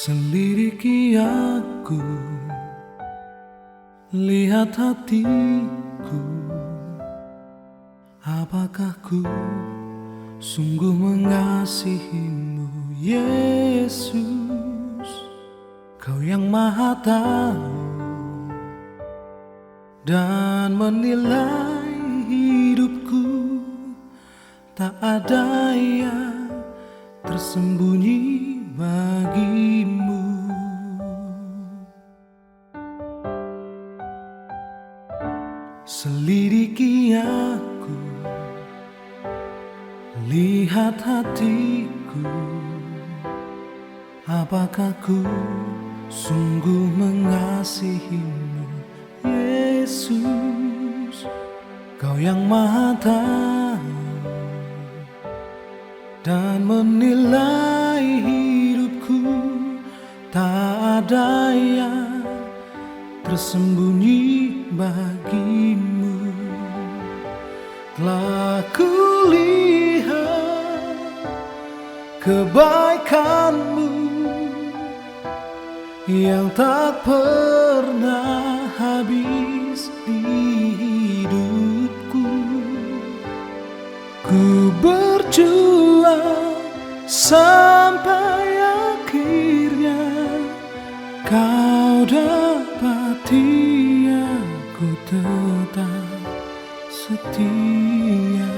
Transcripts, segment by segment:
Selidiki aku, lihat hatiku. Apakah ku sungguh mengasihimu, Yesus? Kau yang Maha Tahu dan menilai hidupku. Tak ada yang tersembunyi bagimu. Selidiki aku, lihat hatiku. Apakah ku sungguh mengasihimu, Yesus? Kau yang Maha Tahu dan menilai hidupku. Tak ada yang tersembunyi bagimu. Telah kulihat kebaikanmu yang tak pernah habis di hidupku. Ku berjuang sampai akhirnya kau dapati aku tetap setia.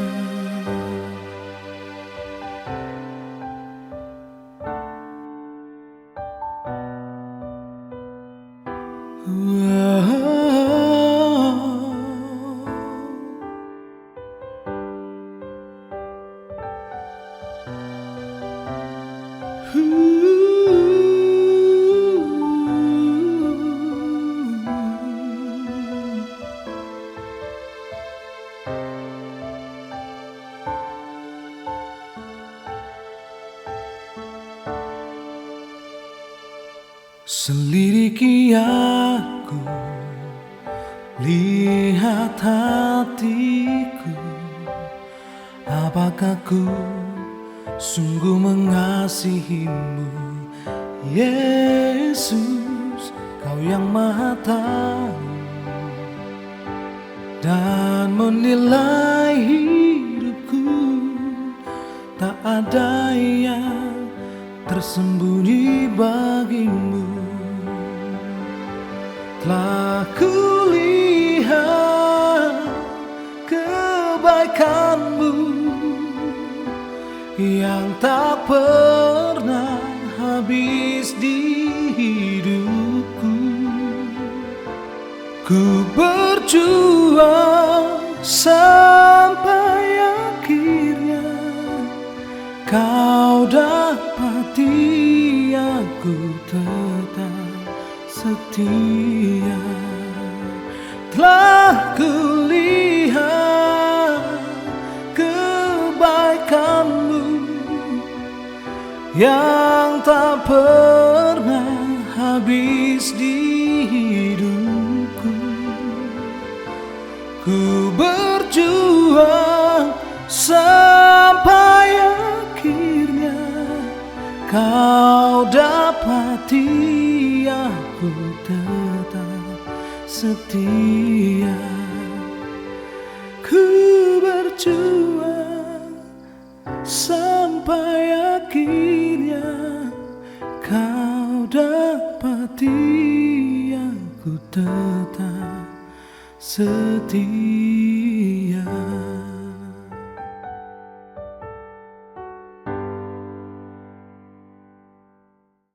Selidiki aku, lihat hatiku. Apakah ku sungguh mengasihimu, Yesus? Kau yang Maha Tahu dan menilai hidupku. Tak ada yang tersembunyi bagimu. Telah kulihat kebaikanmu yang tak pernah habis di hidupku. Ku berjuang sampai akhirnya kau dapati aku tetap setia. Telah kulihat kebaikanmu yang tak pernah habis di hidupku. Ku berjuang sampai akhirnya kau dapati aku tetap setia. Ku berjuang sampai akhirnya kau dapati aku tetap setia.